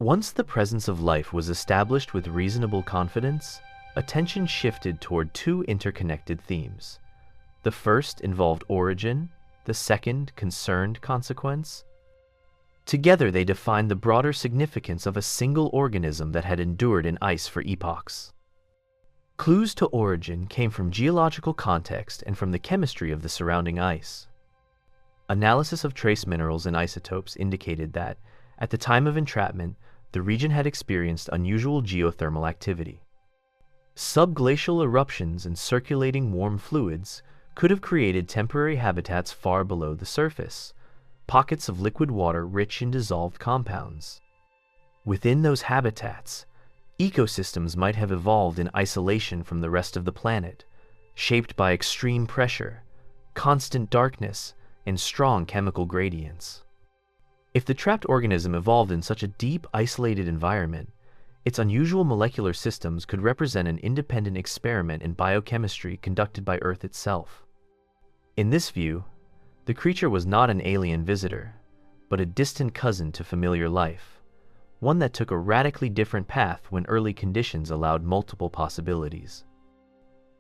Once the presence of life was established with reasonable confidence, attention shifted toward two interconnected themes. The first involved origin, the second concerned consequence. Together they defined the broader significance of a single organism that had endured in ice for epochs. Clues to origin came from geological context and from the chemistry of the surrounding ice. Analysis of trace minerals and isotopes indicated that, at the time of entrapment, the region had experienced unusual geothermal activity. Subglacial eruptions and circulating warm fluids could have created temporary habitats far below the surface, pockets of liquid water rich in dissolved compounds. Within those habitats, ecosystems might have evolved in isolation from the rest of the planet, shaped by extreme pressure, constant darkness, and strong chemical gradients. If the trapped organism evolved in such a deep, isolated environment, its unusual molecular systems could represent an independent experiment in biochemistry conducted by Earth itself. In this view, the creature was not an alien visitor, but a distant cousin to familiar life, one that took a radically different path when early conditions allowed multiple possibilities.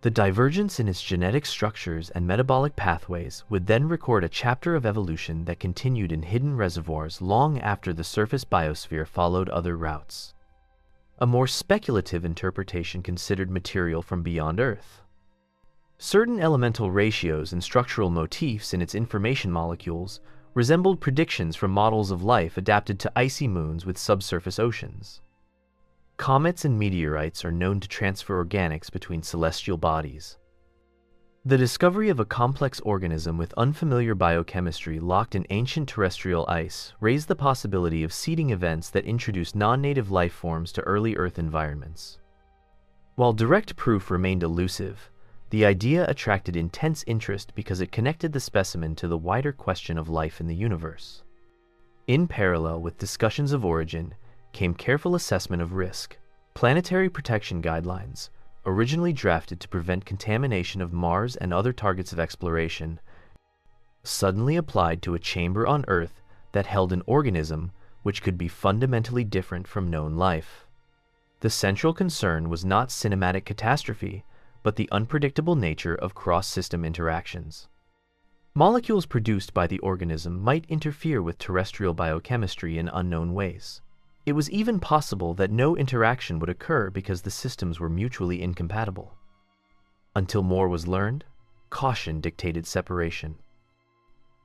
The divergence in its genetic structures and metabolic pathways would then record a chapter of evolution that continued in hidden reservoirs long after the surface biosphere followed other routes. A more speculative interpretation considered material from beyond Earth. Certain elemental ratios and structural motifs in its information molecules resembled predictions from models of life adapted to icy moons with subsurface oceans. Comets and meteorites are known to transfer organics between celestial bodies. The discovery of a complex organism with unfamiliar biochemistry locked in ancient terrestrial ice raised the possibility of seeding events that introduced non-native life forms to early Earth environments. While direct proof remained elusive, the idea attracted intense interest because it connected the specimen to the wider question of life in the universe. In parallel with discussions of origin came careful assessment of risk. Planetary protection guidelines, originally drafted to prevent contamination of Mars and other targets of exploration, suddenly applied to a chamber on Earth that held an organism which could be fundamentally different from known life. The central concern was not cinematic catastrophe, but the unpredictable nature of cross-system interactions. Molecules produced by the organism might interfere with terrestrial biochemistry in unknown ways. It was even possible that no interaction would occur because the systems were mutually incompatible. Until more was learned, caution dictated separation.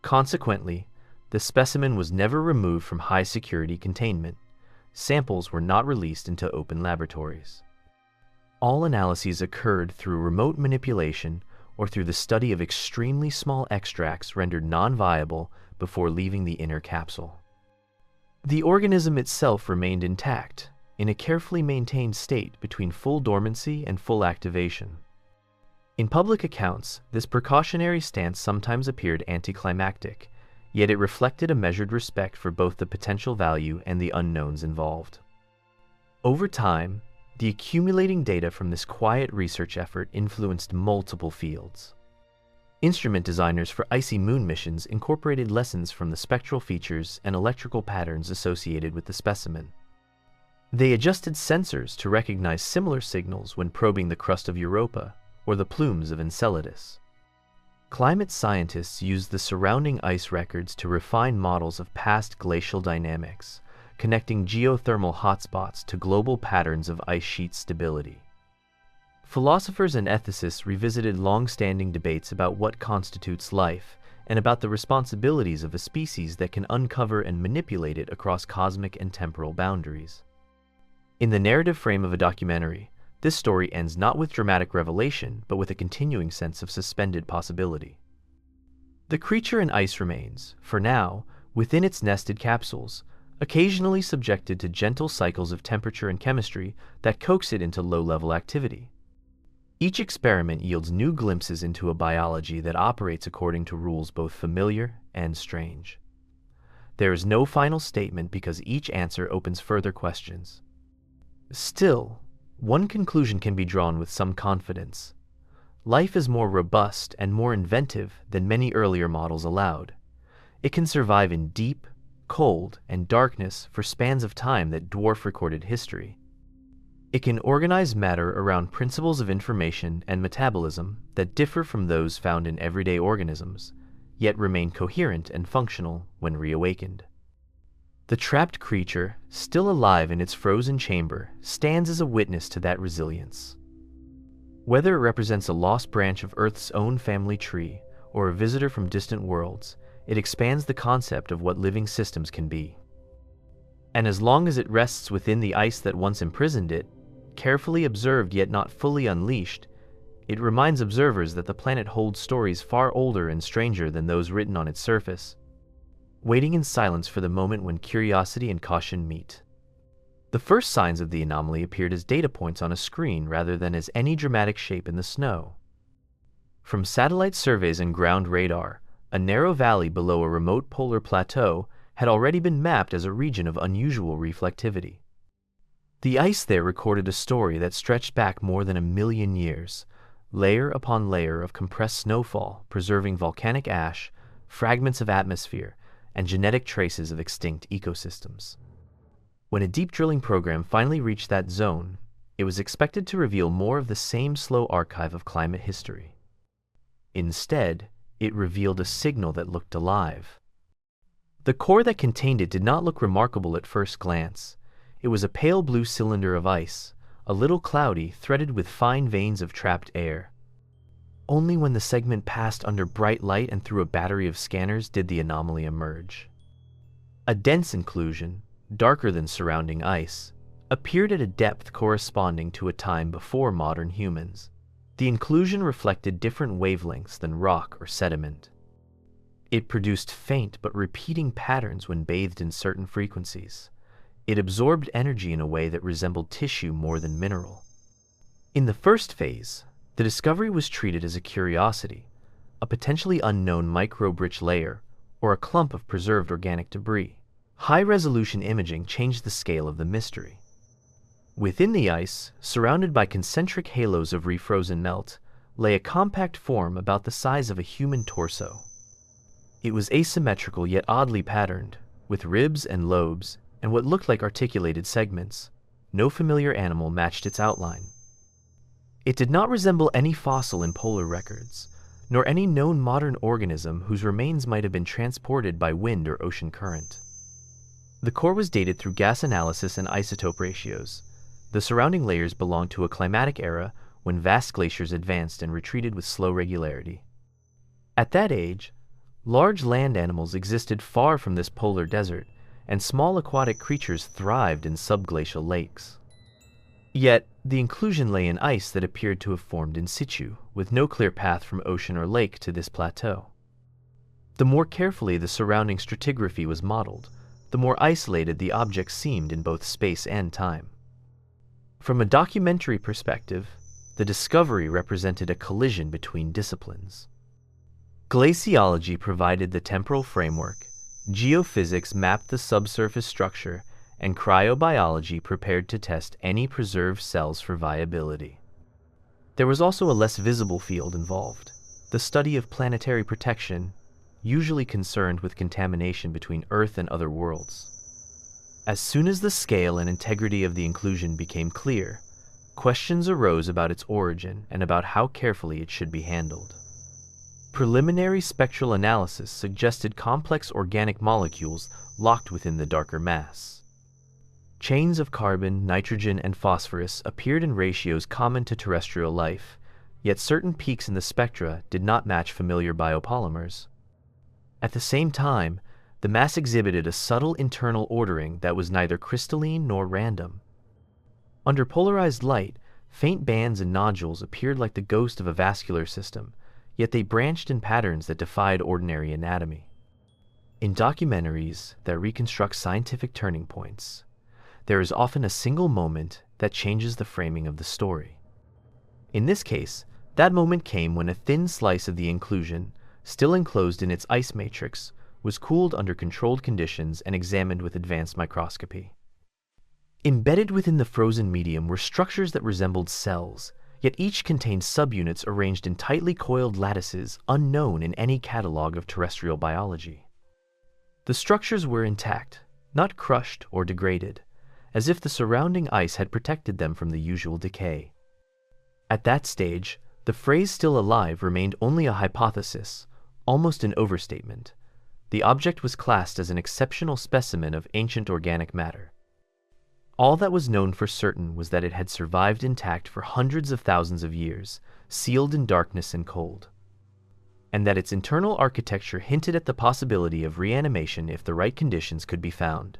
Consequently, the specimen was never removed from high-security containment. Samples were not released into open laboratories. All analyses occurred through remote manipulation or through the study of extremely small extracts rendered non-viable before leaving the inner capsule. The organism itself remained intact, in a carefully maintained state between full dormancy and full activation. In public accounts, this precautionary stance sometimes appeared anticlimactic, yet it reflected a measured respect for both the potential value and the unknowns involved. Over time, the accumulating data from this quiet research effort influenced multiple fields. Instrument designers for icy moon missions incorporated lessons from the spectral features and electrical patterns associated with the specimen. They adjusted sensors to recognize similar signals when probing the crust of Europa or the plumes of Enceladus. Climate scientists used the surrounding ice records to refine models of past glacial dynamics, connecting geothermal hotspots to global patterns of ice sheet stability. Philosophers and ethicists revisited long-standing debates about what constitutes life and about the responsibilities of a species that can uncover and manipulate it across cosmic and temporal boundaries. In the narrative frame of a documentary, this story ends not with dramatic revelation, but with a continuing sense of suspended possibility. The creature in ice remains, for now, within its nested capsules, occasionally subjected to gentle cycles of temperature and chemistry that coax it into low-level activity. Each experiment yields new glimpses into a biology that operates according to rules both familiar and strange. There is no final statement because each answer opens further questions. Still, one conclusion can be drawn with some confidence. Life is more robust and more inventive than many earlier models allowed. It can survive in deep, cold, and darkness for spans of time that dwarf recorded history. It can organize matter around principles of information and metabolism that differ from those found in everyday organisms, yet remain coherent and functional when reawakened. The trapped creature, still alive in its frozen chamber, stands as a witness to that resilience. Whether it represents a lost branch of Earth's own family tree or a visitor from distant worlds, it expands the concept of what living systems can be. And as long as it rests within the ice that once imprisoned it, carefully observed yet not fully unleashed, it reminds observers that the planet holds stories far older and stranger than those written on its surface, waiting in silence for the moment when curiosity and caution meet. The first signs of the anomaly appeared as data points on a screen rather than as any dramatic shape in the snow. From satellite surveys and ground radar, a narrow valley below a remote polar plateau had already been mapped as a region of unusual reflectivity. The ice there recorded a story that stretched back more than 1,000,000 years, layer upon layer of compressed snowfall preserving volcanic ash, fragments of atmosphere, and genetic traces of extinct ecosystems. When a deep drilling program finally reached that zone, it was expected to reveal more of the same slow archive of climate history. Instead, it revealed a signal that looked alive. The core that contained it did not look remarkable at first glance. It was a pale blue cylinder of ice, a little cloudy, threaded with fine veins of trapped air. Only when the segment passed under bright light and through a battery of scanners did the anomaly emerge. A dense inclusion, darker than surrounding ice, appeared at a depth corresponding to a time before modern humans. The inclusion reflected different wavelengths than rock or sediment. It produced faint but repeating patterns when bathed in certain frequencies. It absorbed energy in a way that resembled tissue more than mineral. In the first phase, the discovery was treated as a curiosity, a potentially unknown microbe-rich layer, or a clump of preserved organic debris. High-resolution imaging changed the scale of the mystery. Within the ice, surrounded by concentric halos of refrozen melt, lay a compact form about the size of a human torso. It was asymmetrical yet oddly patterned, with ribs and lobes, and what looked like articulated segments. No familiar animal matched its outline. It did not resemble any fossil in polar records, nor any known modern organism whose remains might have been transported by wind or ocean current. The core was dated through gas analysis and isotope ratios. The surrounding layers belonged to a climatic era when vast glaciers advanced and retreated with slow regularity. At that age, large land animals existed far from this polar desert, and small aquatic creatures thrived in subglacial lakes. Yet, the inclusion lay in ice that appeared to have formed in situ, with no clear path from ocean or lake to this plateau. The more carefully the surrounding stratigraphy was modeled, the more isolated the object seemed in both space and time. From a documentary perspective, the discovery represented a collision between disciplines. Glaciology provided the temporal framework, geophysics mapped the subsurface structure, and cryobiology prepared to test any preserved cells for viability. There was also a less visible field involved, the study of planetary protection, usually concerned with contamination between Earth and other worlds. As soon as the scale and integrity of the inclusion became clear, questions arose about its origin and about how carefully it should be handled. Preliminary spectral analysis suggested complex organic molecules locked within the darker mass. Chains of carbon, nitrogen, and phosphorus appeared in ratios common to terrestrial life, yet certain peaks in the spectra did not match familiar biopolymers. At the same time, the mass exhibited a subtle internal ordering that was neither crystalline nor random. Under polarized light, faint bands and nodules appeared like the ghost of a vascular system, yet they branched in patterns that defied ordinary anatomy. In documentaries that reconstruct scientific turning points, there is often a single moment that changes the framing of the story. In this case, that moment came when a thin slice of the inclusion, still enclosed in its ice matrix, was cooled under controlled conditions and examined with advanced microscopy. Embedded within the frozen medium were structures that resembled cells, yet each contained subunits arranged in tightly coiled lattices unknown in any catalog of terrestrial biology. The structures were intact, not crushed or degraded, as if the surrounding ice had protected them from the usual decay. At that stage, the phrase "still alive" remained only a hypothesis, almost an overstatement. The object was classed as an exceptional specimen of ancient organic matter. All that was known for certain was that it had survived intact for hundreds of thousands of years, sealed in darkness and cold, and that its internal architecture hinted at the possibility of reanimation if the right conditions could be found.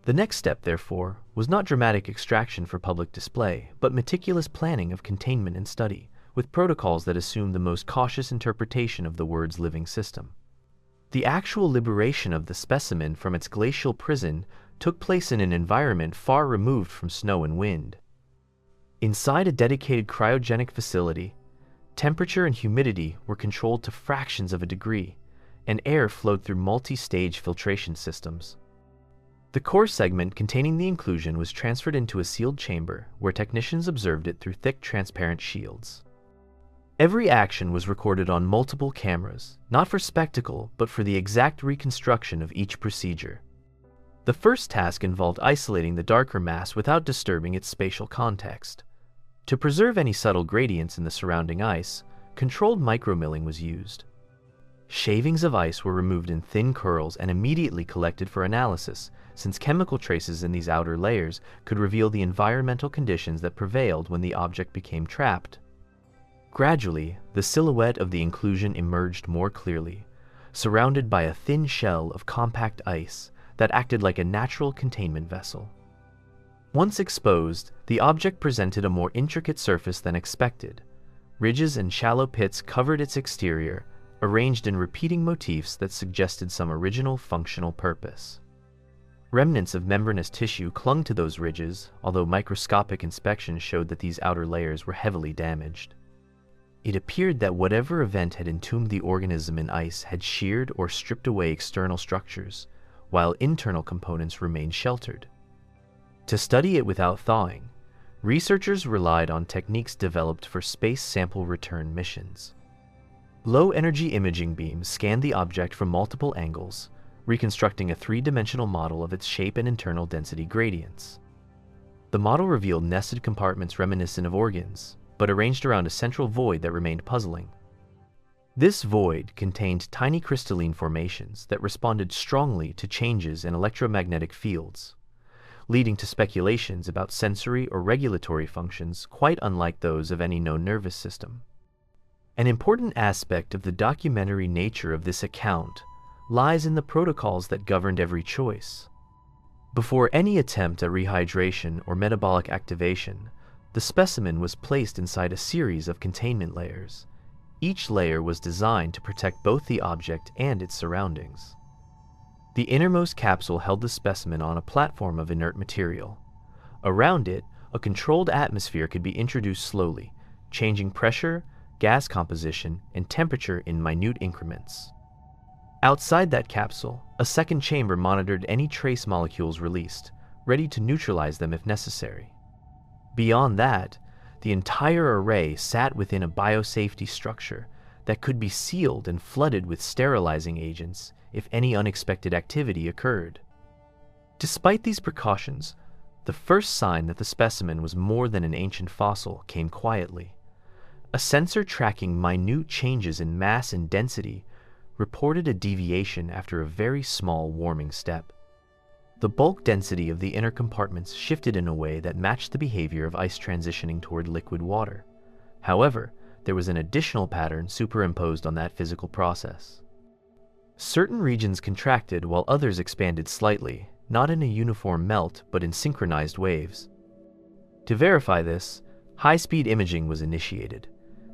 The next step, therefore, was not dramatic extraction for public display, but meticulous planning of containment and study, with protocols that assumed the most cautious interpretation of the word's living system. The actual liberation of the specimen from its glacial prison took place in an environment far removed from snow and wind. Inside a dedicated cryogenic facility, temperature and humidity were controlled to fractions of a degree, and air flowed through multi-stage filtration systems. The core segment containing the inclusion was transferred into a sealed chamber where technicians observed it through thick transparent shields. Every action was recorded on multiple cameras, not for spectacle, but for the exact reconstruction of each procedure. The first task involved isolating the darker mass without disturbing its spatial context. To preserve any subtle gradients in the surrounding ice, controlled micromilling was used. Shavings of ice were removed in thin curls and immediately collected for analysis, since chemical traces in these outer layers could reveal the environmental conditions that prevailed when the object became trapped. Gradually, the silhouette of the inclusion emerged more clearly, surrounded by a thin shell of compact ice that acted like a natural containment vessel. Once exposed, the object presented a more intricate surface than expected. Ridges and shallow pits covered its exterior, arranged in repeating motifs that suggested some original functional purpose. Remnants of membranous tissue clung to those ridges, although microscopic inspection showed that these outer layers were heavily damaged. It appeared that whatever event had entombed the organism in ice had sheared or stripped away external structures, while internal components remained sheltered. To study it without thawing, researchers relied on techniques developed for space sample return missions. Low-energy imaging beams scanned the object from multiple angles, reconstructing a three-dimensional model of its shape and internal density gradients. The model revealed nested compartments reminiscent of organs, but arranged around a central void that remained puzzling. This void contained tiny crystalline formations that responded strongly to changes in electromagnetic fields, leading to speculations about sensory or regulatory functions quite unlike those of any known nervous system. An important aspect of the documentary nature of this account lies in the protocols that governed every choice. Before any attempt at rehydration or metabolic activation, the specimen was placed inside a series of containment layers. Each layer was designed to protect both the object and its surroundings. The innermost capsule held the specimen on a platform of inert material. Around it, a controlled atmosphere could be introduced slowly, changing pressure, gas composition, and temperature in minute increments. Outside that capsule, a second chamber monitored any trace molecules released, ready to neutralize them if necessary. Beyond that, the entire array sat within a biosafety structure that could be sealed and flooded with sterilizing agents if any unexpected activity occurred. Despite these precautions, the first sign that the specimen was more than an ancient fossil came quietly. A sensor tracking minute changes in mass and density reported a deviation after a very small warming step. The bulk density of the inner compartments shifted in a way that matched the behavior of ice transitioning toward liquid water. However, there was an additional pattern superimposed on that physical process. Certain regions contracted while others expanded slightly, not in a uniform melt but in synchronized waves. To verify this, high-speed imaging was initiated.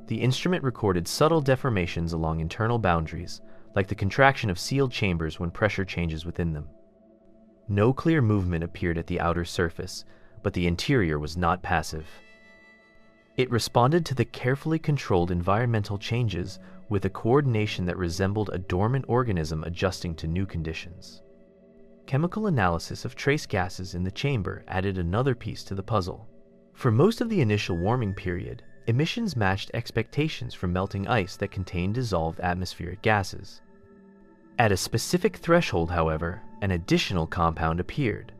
The instrument recorded subtle deformations along internal boundaries, like the contraction of sealed chambers when pressure changes within them. No clear movement appeared at the outer surface, but the interior was not passive. It responded to the carefully controlled environmental changes with a coordination that resembled a dormant organism adjusting to new conditions. Chemical analysis of trace gases in the chamber added another piece to the puzzle. For most of the initial warming period, emissions matched expectations from melting ice that contained dissolved atmospheric gases. At a specific threshold, however, an additional compound appeared,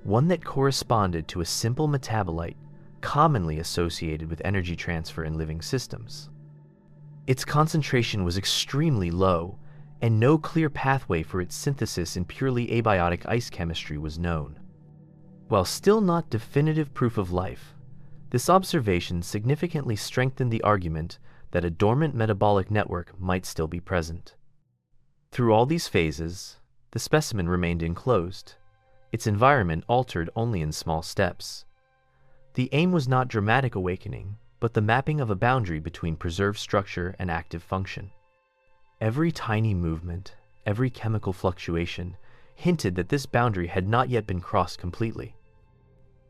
one that corresponded to a simple metabolite commonly associated with energy transfer in living systems. Its concentration was extremely low, and no clear pathway for its synthesis in purely abiotic ice chemistry was known. While still not definitive proof of life, this observation significantly strengthened the argument that a dormant metabolic network might still be present. Through all these phases, the specimen remained enclosed, its environment altered only in small steps. The aim was not dramatic awakening, but the mapping of a boundary between preserved structure and active function. Every tiny movement, every chemical fluctuation, hinted that this boundary had not yet been crossed completely.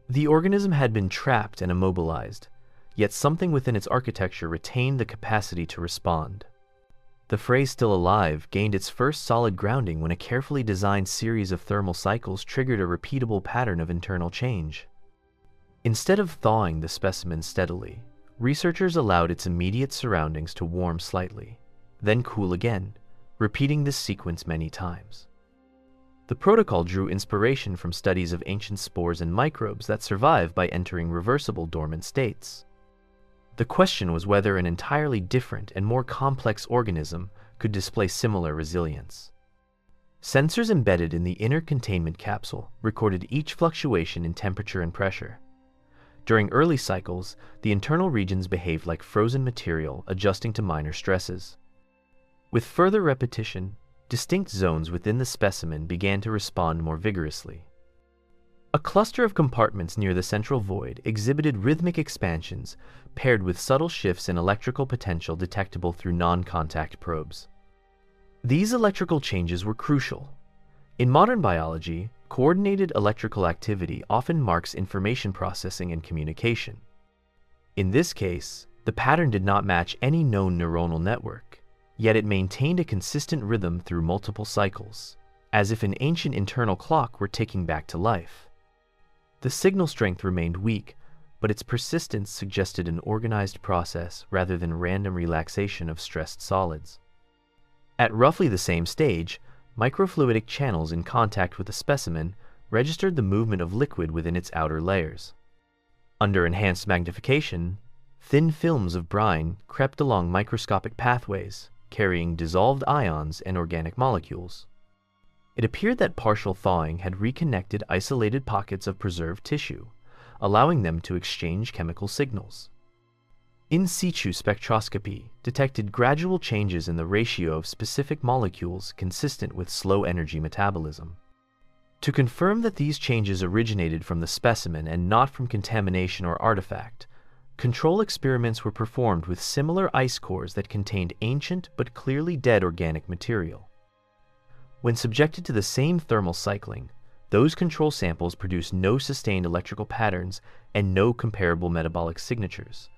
The organism had been trapped and immobilized, yet something within its architecture retained the capacity to respond. The phrase "still alive" gained its first solid grounding when a carefully designed series of thermal cycles triggered a repeatable pattern of internal change. Instead of thawing the specimen steadily, researchers allowed its immediate surroundings to warm slightly, then cool again, repeating this sequence many times. The protocol drew inspiration from studies of ancient spores and microbes that survive by entering reversible dormant states. The question was whether an entirely different and more complex organism could display similar resilience. Sensors embedded in the inner containment capsule recorded each fluctuation in temperature and pressure. During early cycles, the internal regions behaved like frozen material adjusting to minor stresses. With further repetition, distinct zones within the specimen began to respond more vigorously. A cluster of compartments near the central void exhibited rhythmic expansions paired with subtle shifts in electrical potential detectable through non-contact probes. These electrical changes were crucial. In modern biology, coordinated electrical activity often marks information processing and communication. In this case, the pattern did not match any known neuronal network, yet it maintained a consistent rhythm through multiple cycles, as if an ancient internal clock were ticking back to life. The signal strength remained weak, but its persistence suggested an organized process rather than random relaxation of stressed solids. At roughly the same stage, microfluidic channels in contact with the specimen registered the movement of liquid within its outer layers. Under enhanced magnification, thin films of brine crept along microscopic pathways, carrying dissolved ions and organic molecules. It appeared that partial thawing had reconnected isolated pockets of preserved tissue, allowing them to exchange chemical signals. In situ spectroscopy detected gradual changes in the ratio of specific molecules consistent with slow energy metabolism. To confirm that these changes originated from the specimen and not from contamination or artifact, control experiments were performed with similar ice cores that contained ancient but clearly dead organic material. When subjected to the same thermal cycling, those control samples produced no sustained electrical patterns and no comparable metabolic signatures.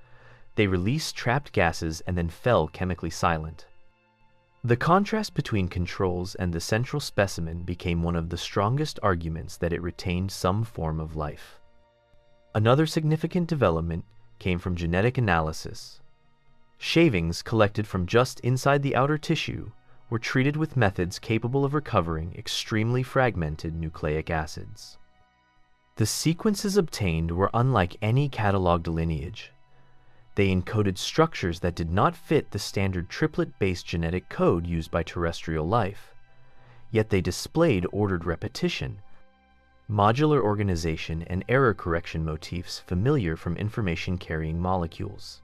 They released trapped gases and then fell chemically silent. The contrast between controls and the central specimen became one of the strongest arguments that it retained some form of life. Another significant development came from genetic analysis. Shavings collected from just inside the outer tissue were treated with methods capable of recovering extremely fragmented nucleic acids. The sequences obtained were unlike any cataloged lineage. They encoded structures that did not fit the standard triplet-based genetic code used by terrestrial life, yet they displayed ordered repetition, modular organization, and error correction motifs familiar from information-carrying molecules.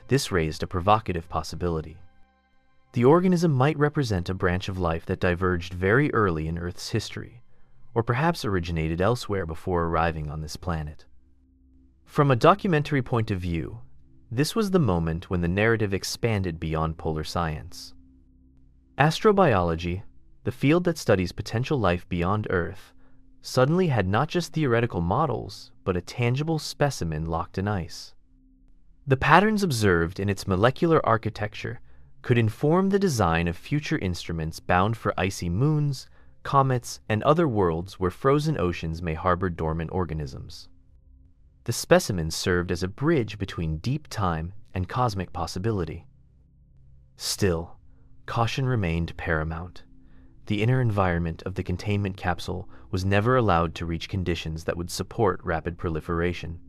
This raised a provocative possibility. The organism might represent a branch of life that diverged very early in Earth's history, or perhaps originated elsewhere before arriving on this planet. From a documentary point of view, this was the moment when the narrative expanded beyond polar science. Astrobiology, the field that studies potential life beyond Earth, suddenly had not just theoretical models, but a tangible specimen locked in ice. The patterns observed in its molecular architecture could inform the design of future instruments bound for icy moons, comets, and other worlds where frozen oceans may harbor dormant organisms. The specimen served as a bridge between deep time and cosmic possibility. Still, caution remained paramount. the inner environment of the containment capsule was never allowed to reach conditions that would support rapid proliferation.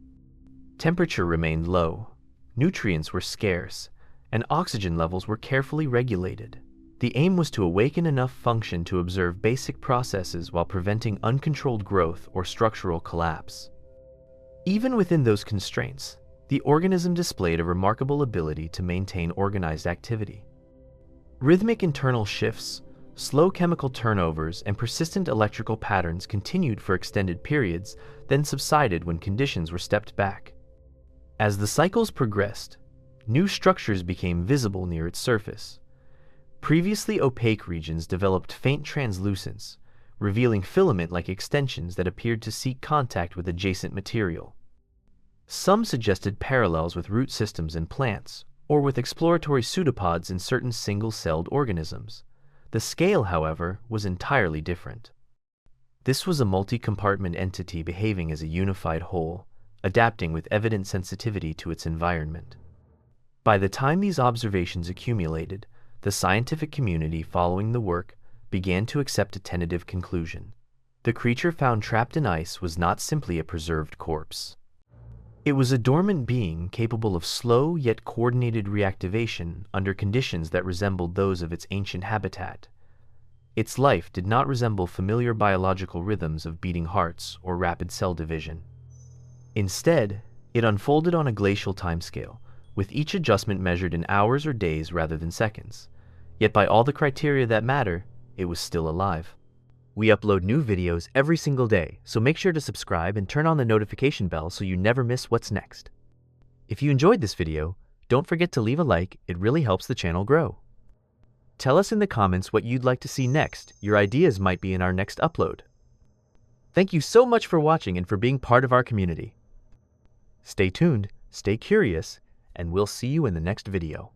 Temperature remained low, nutrients were scarce, and oxygen levels were carefully regulated. The aim was to awaken enough function to observe basic processes while preventing uncontrolled growth or structural collapse. Even within those constraints, the organism displayed a remarkable ability to maintain organized activity. Rhythmic internal shifts, slow chemical turnovers, and persistent electrical patterns continued for extended periods, then subsided when conditions were stepped back. As the cycles progressed, new structures became visible near its surface. Previously opaque regions developed faint translucence, revealing filament-like extensions that appeared to seek contact with adjacent material. Some suggested parallels with root systems in plants, or with exploratory pseudopods in certain single-celled organisms. The scale, however, was entirely different. This was a multi-compartment entity behaving as a unified whole, adapting with evident sensitivity to its environment. By the time these observations accumulated, the scientific community following the work began to accept a tentative conclusion. The creature found trapped in ice was not simply a preserved corpse. It was a dormant being capable of slow yet coordinated reactivation under conditions that resembled those of its ancient habitat. Its life did not resemble familiar biological rhythms of beating hearts or rapid cell division. Instead, it unfolded on a glacial timescale, with each adjustment measured in hours or days rather than seconds. Yet by all the criteria that matter, it was still alive. We upload new videos every single day, so make sure to subscribe and turn on the notification bell so you never miss what's next. If you enjoyed this video, don't forget to leave a like, it really helps the channel grow. Tell us in the comments what you'd like to see next. Your ideas might be in our next upload. Thank you so much for watching and for being part of our community. Stay tuned, stay curious, and we'll see you in the next video.